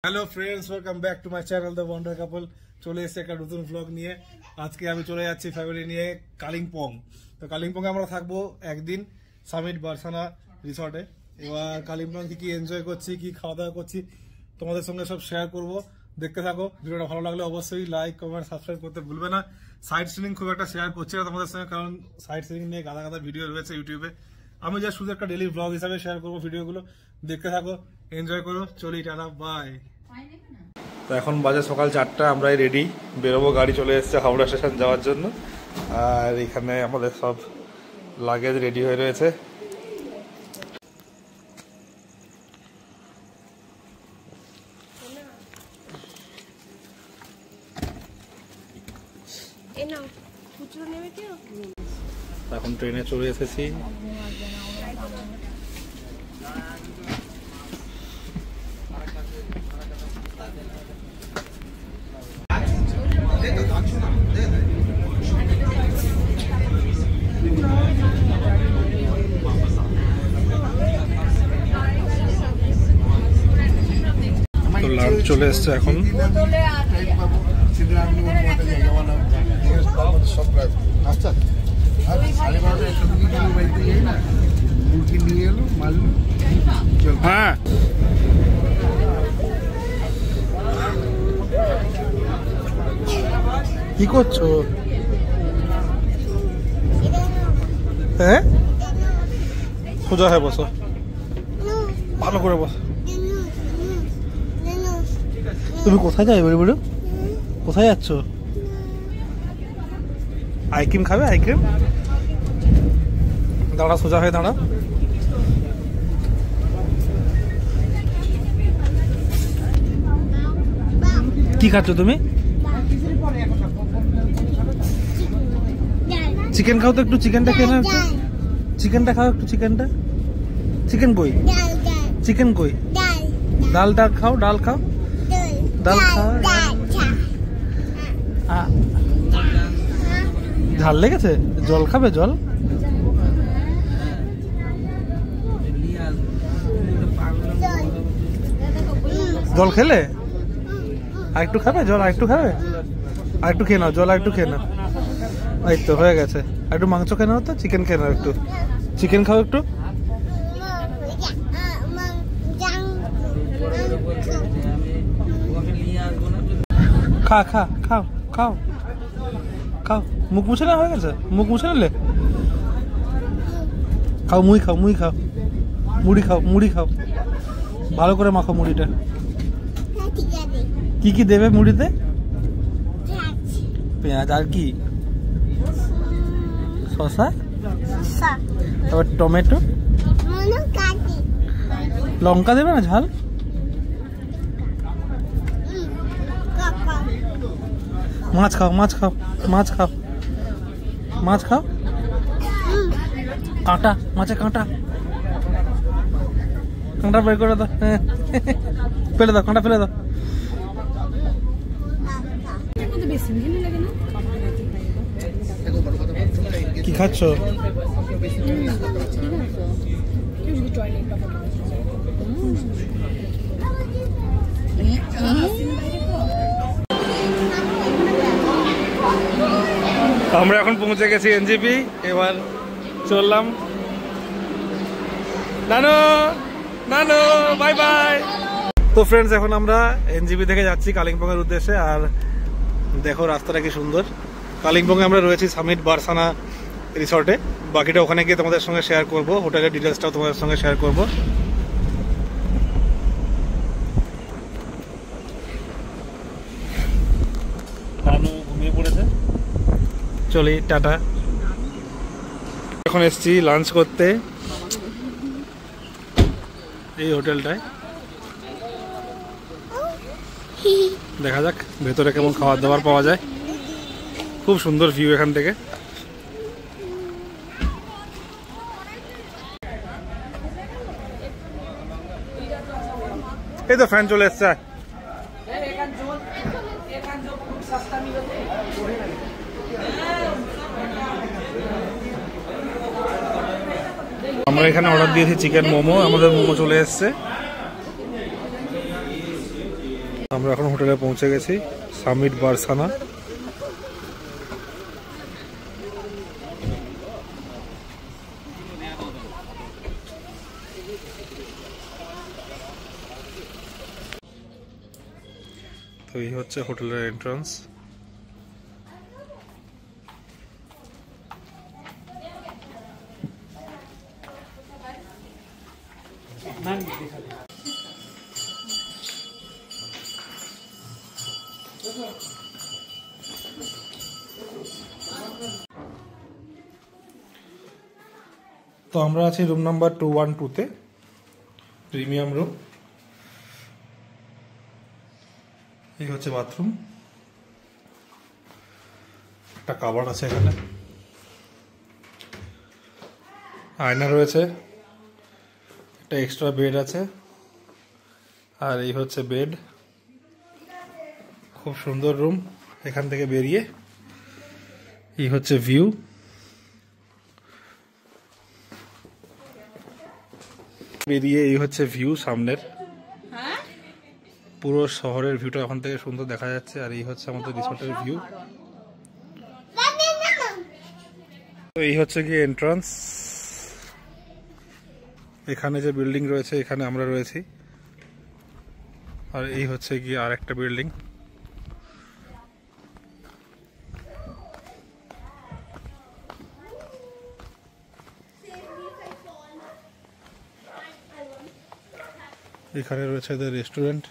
Hello friends, welcome back to my channel the wonder couple. চলে এসেছে একটা নতুন ব্লগ নিয়ে। আজকে আমি চলে যাচ্ছি ফ্যামিলি নিয়ে কালিম্পং। তো কালিম্পংয়ে আমরা থাকবো একদিন সামিট বারসানা রিসর্টে। এবার কালিম্পং কি এনজয় করছি, কি খাওয়া দাওয়া করছি তোমাদের সঙ্গে সব শেয়ার করব। দেখতে থাকো। ভিডিওটা ভালো লাগলে অবশ্যই লাইক, কমেন্ট, সাবস্ক্রাইব করতে ভুলবে না। সাইট সিনিং খুব একটা শেয়ার করছি না তোমাদের সঙ্গে, কারণ সাইট সিনিং নিয়ে গাদা গাদা ভিডিও রয়েছে ইউটিউবে। আমি যা শুধু একটা ডেইলি ব্লগ হিসাবে শেয়ার করবো ভিডিওগুলো। দেখতে থাকো, এনজয় করো। চলি, টাটা, বাই। তো এখন বাজে সকাল 4টা, আমরাই রেডি বেরোবো। গাড়ি চলে এসেছে হাওড়া স্টেশন যাওয়ার জন্য। আর এখানে আমাদের সব লাগেজ রেডি হয়ে রয়েছে। এখন ট্রেনে চলে এসেছি। তো লাঞ্চ চলে এসছে এখন। হ্যাঁ, কি করছো? হ্যাঁ, সোজা হয়ে বসো, ভালো করে বসো। তুমি কোথায় যাবে বলে বলো? কোথায় যাচ্ছ? আইসক্রিম খাবে? আইসক্রিম দাঁড়া, সোজা হয়ে দাঁড়া। কি খাচ্ছ তুমি? চিকেন খাও তো, একটু চিকেনটা খেয়ে নাও। একটু চিকেনটা খাও, একটু চিকেনটা। চিকেন কই? চিকেন কই? ডালটা খাও, ডাল খাও, ডাল খাও। ঝাল লেগেছে? জল খাবে? জল জল খেলে আর একটু খাবে? জল আর একটু খাবে? আর একটু খেয়ে নাও, জল আর একটু খেয়ে নাও। এই তো হয়ে গেছে। আর একটু মাংস খেয়ে নাও, তো চিকেন খেয়ে নাও। একটু চিকেন খাও, একটু। খা খা খাও খাও খাও। মুখ মুছে না হয়ে গেছে? মুখ মুছে নিলে খাও। মুড়ি খাও, মুড়ি খাও, মুড়ি খাও, মুড়ি খাও। ভালো করে মাখো মুড়িটা। কি কি দেবে মুড়িতে? পেঁয়াজ আর কি? শসা, তারপর টমেটো, লঙ্কা দেবে না? ঝাল। মাছ খাও, মাছ খাও, মাছ খাও, মাছ খাও। কাঁটা, মাছে কাঁটা, কাঁটা বের করে দাও। ফেলে দাও, কাঁটা ফেলে দাও। কি খাচ্ছ? আমরা এখন পৌঁছে গেছি এনজিপি। এবার চললাম। নানু নানু বাই বাই। তো ফ্রেন্ডস, এখন আমরা এনজিপি থেকে যাচ্ছি কালিম্পং এর উদ্দেশ্যে। আর দেখো রাস্তাটা কি সুন্দর। কালিম্পংয়ে আমরা রয়েছি সামিট বারসানা রিসর্টে। বাকিটা ওখানে গিয়ে তোমাদের সঙ্গে শেয়ার করব। হোটেলের ডিটেলসটাও তোমাদের সঙ্গে শেয়ার করব। নানু ঘুমিয়ে পড়েছে। চলি, টাটা। এখন এসছি লাঞ্চ করতে এই হোটেলটায়। দেখা যাক ভেতরে কেমন খাবার দাবার পাওয়া যায়। খুব সুন্দর ভিউ এখান থেকে। এই তো ফ্যান চলে এসছে। আমরা এখানে অর্ডার দিয়েছি চিকেন মোমো, আমাদের মোমো চলে এসেছে। আমরা এখন হোটেলে পৌঁছে গেছি, সামিট বারসানা। তো এই হচ্ছে হোটেলের এন্ট্রান্স। তো আমরা আছি রুম নাম্বার 212-তে, প্রিমিয়াম রুম। এই হচ্ছে বাথরুম, একটা কাভার আছে এখানে, আয়না রয়েছে, একটা এক্সট্রা বেড আছে, আর এই হচ্ছে বেড। খুব সুন্দর রুম। এখান থেকে বেরিয়ে এই হচ্ছে ভিউ। বেরিয়ে এই হচ্ছে ভিউ সামনের, পুরো শহরের ভিউটা ওখান থেকে সুন্দর দেখা যাচ্ছে। আর এই হচ্ছে আমাদের রিসোর্টের ভিউ। তো এই হচ্ছে কি এন্ট্রান্স। এখানে যে বিল্ডিং রয়েছে এখানে আমরা রয়েছি, আর এই হচ্ছে কি আর একটা বিল্ডিং। এখানে রয়েছে এদের রেস্টুরেন্ট,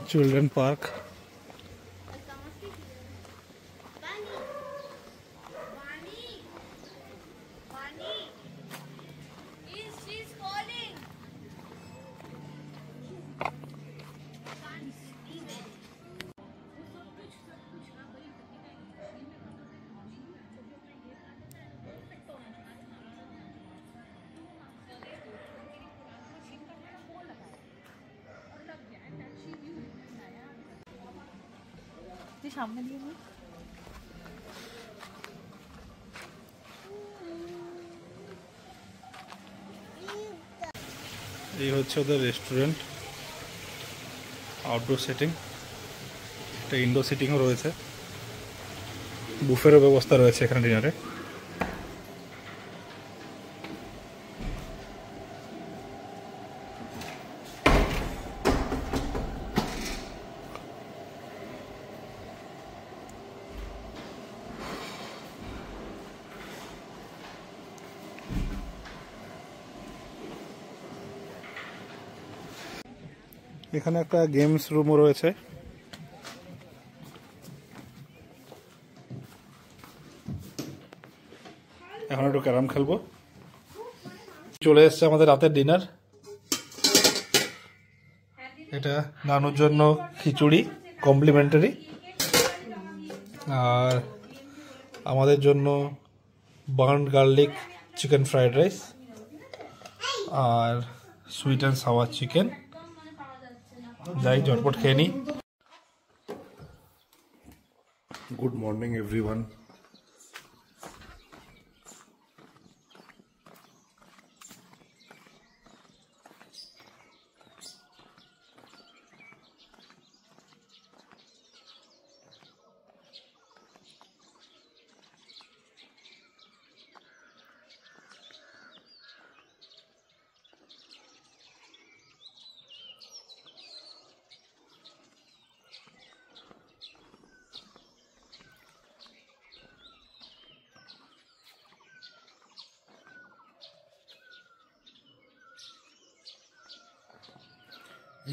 চিলড্রেন পার্ক। সামনে দিয়ে এই হচ্ছে ওদের রেস্টুরেন্ট, আউটডোর সিটিং, একটা ইনডোর সিটিংও রয়েছে, বুফেরও ব্যবস্থা রয়েছে এখানে ডিনারে। এখানে একটা গেমস রুমও রয়েছে। এখন একটু ক্যারাম খেলবো। চলে এসছে আমাদের রাতের ডিনার। এটা নানুর জন্য খিচুড়ি কমপ্লিমেন্টারি, আর আমাদের জন্য burnt garlic chicken fried rice, আর সুইট অ্যান্ড সাওয়ার চিকেন। যাই ঝটপট খেয়ে নিই। Good morning everyone.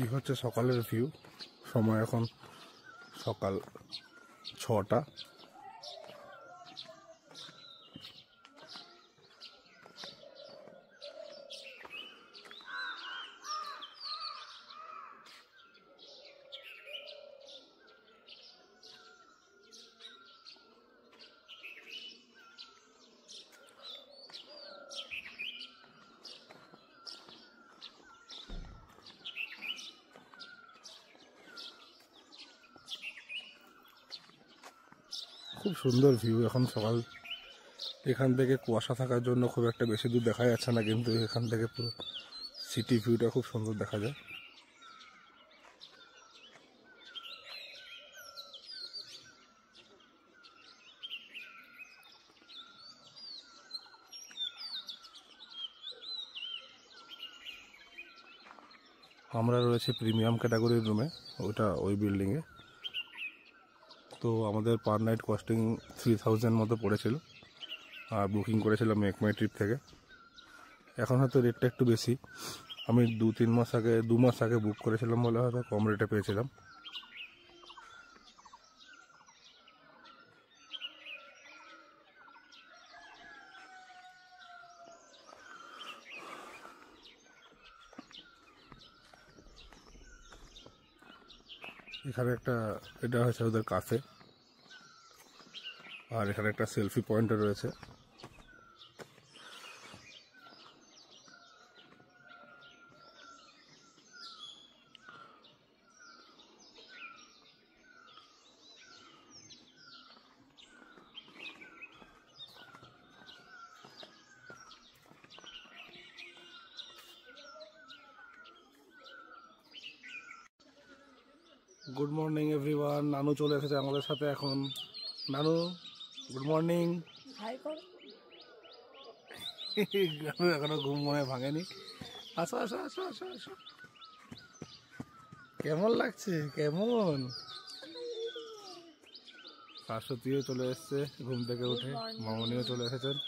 এই হচ্ছে সকালের ভিউ। সময় এখন সকাল 6টা। খুব সুন্দর ভিউ। এখন সকাল, এখান থেকে কুয়াশা থাকার জন্য খুব একটা বেশি দূর দেখা যাচ্ছে না, কিন্তু এখান থেকে পুরো সিটি ভিউটা খুব সুন্দর দেখা যায়। আমরা রয়েছে প্রিমিয়াম ক্যাটাগরির রুমে, ওই বিল্ডিংয়ে। তো আমাদের পার নাইট কস্টিং 3000 মতো পড়েছিল, আর বুকিং করেছিলাম মেক মাই ট্রিপ থেকে। এখন হয়তো রেটটা একটু বেশি, আমি 2 মাস আগে বুক করেছিলাম বলে হয়তো কম রেটে পেয়েছিলাম। এখানে এটা হচ্ছে ওদের কাফে, আর এখানে একটা সেলফি পয়েন্টও রয়েছে। গুড মর্নিং এভরিওয়ান, নানু চলে এসেছে আমাদের সাথে এখন। নানু গুড মর্নিং। এখনো ঘুম মনে ভাঙেনি। আসো আসো আসো আসো আসো। কেমন লাগছে? কেমন? শাশ্বতীও চলে এসছে ঘুম থেকে উঠে, মামনিও চলে এসেছেন।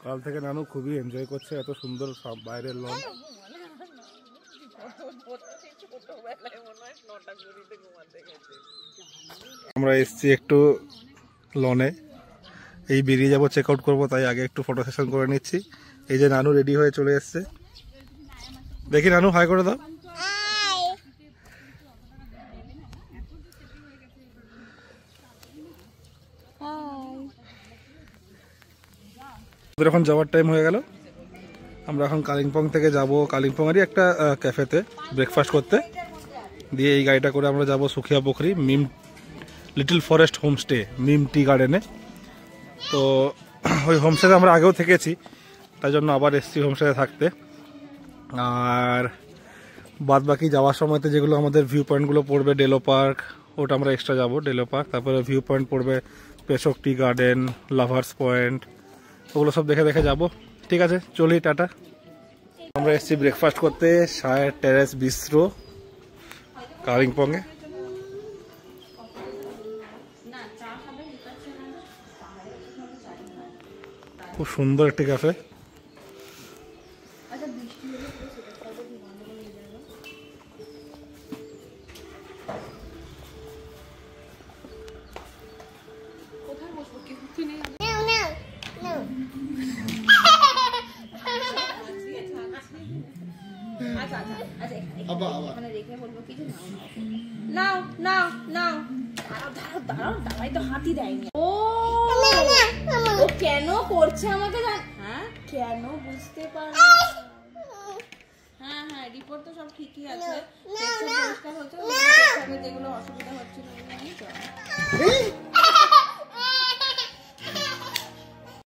কাল থেকে নানু খুবই এনজয় করছে, এত সুন্দর সব বাইরের লন। আমরা এসছি একটু লনে, এই বেরিয়ে যাবো, চেক আউট করবো, তাই আগে একটু ফটো সেশন করে নিচ্ছি। এই যে নানু রেডি হয়ে চলে এসছে, দেখি নানু হাই করে দাও। এখন যাওয়ার টাইম হয়ে গেল, আমরা এখন কালিম্পং থেকে যাব কালিম্পংয়েরই একটা ক্যাফেতে ব্রেকফাস্ট করতে, দিয়ে এই গাড়িটা করে আমরা যাব সুখিয়া পুখরি মিম লিটল ফরেস্ট হোমস্টে, মিম টি গার্ডেনে। তো ওই হোমস্টেতে আমরা আগেও থেকেছি, তাই জন্য আবার এসছি হোমস্টেতে থাকতে। আর বাদ বাকি যাওয়ার সময়তে যেগুলো আমাদের ভিউ পয়েন্টগুলো পড়বে, ডেলো পার্ক, ওটা আমরা এক্সট্রা যাব ডেলো পার্ক। তারপরে ভিউ পয়েন্ট পড়বে পেশক টি গার্ডেন, লাভার্স পয়েন্ট, ওগুলো সব দেখে দেখে যাব। ঠিক আছে, চলি, টাটা। আমরা এসেছি ব্রেকফাস্ট করতে শায়ের টেরেস বিস্ট্রো কালিম্পংয়ে। খুব সুন্দর একটি ক্যাফে। হাতি দেয়নি ও কেন করছে আমাকে, হ্যাঁ কেন বুঝতে পারো। হ্যাঁ হ্যাঁ, রিপোর্ট তো সব ঠিকই আছে, পরিষ্কার হচ্ছে, যেগুলো অসুবিধা হচ্ছিল।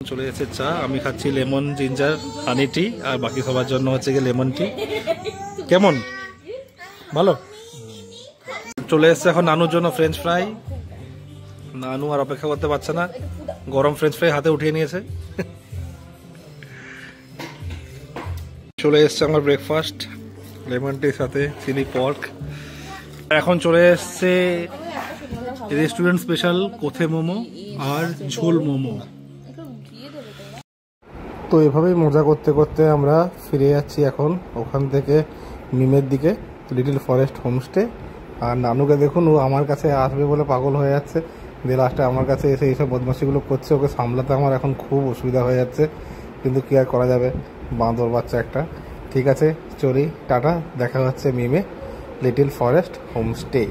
চলে যাচ্ছে চা, আমি খাচ্ছি লেমন জিঞ্জার হানি টি, আর বাকি সবার জন্য হচ্ছে গিয়ে লেমন টি। কেমন? ভালো। চলে এসছে এখন নানুর জন্য ফ্রেঞ্চ ফ্রাই। নানু আর অপেক্ষা করতে পারছে না, গরম ফ্রেঞ্চ ফ্রাই হাতে উঠিয়ে নিয়েছে। চলে এসছে আমার ব্রেকফাস্ট, লেমন টির সাথে চিলি পর্ক। এখন চলে এসছে রেস্টুরেন্ট স্পেশাল কোথে মোমো আর ঝোল মোমো। তো এভাবেই মজা করতে করতে আমরা ফিরে যাচ্ছি এখন ওখান থেকে মিমের দিকে, লিটল ফরেস্ট হোমস্টে। আর নানুকে দেখুন, ও আমার কাছে আসবে বলে পাগল হয়ে যাচ্ছে, দিয়ে লাস্টে আমার কাছে এসে এইসব বদমাশিগুলো করছে। ওকে সামলাতে আমার এখন খুব অসুবিধা হয়ে যাচ্ছে, কিন্তু কি আর করা যাবে, বাঁদর বাচ্চা একটা। ঠিক আছে, চলি, টাটা, দেখা হচ্ছে মিমে লিটল ফরেস্ট হোমস্টে।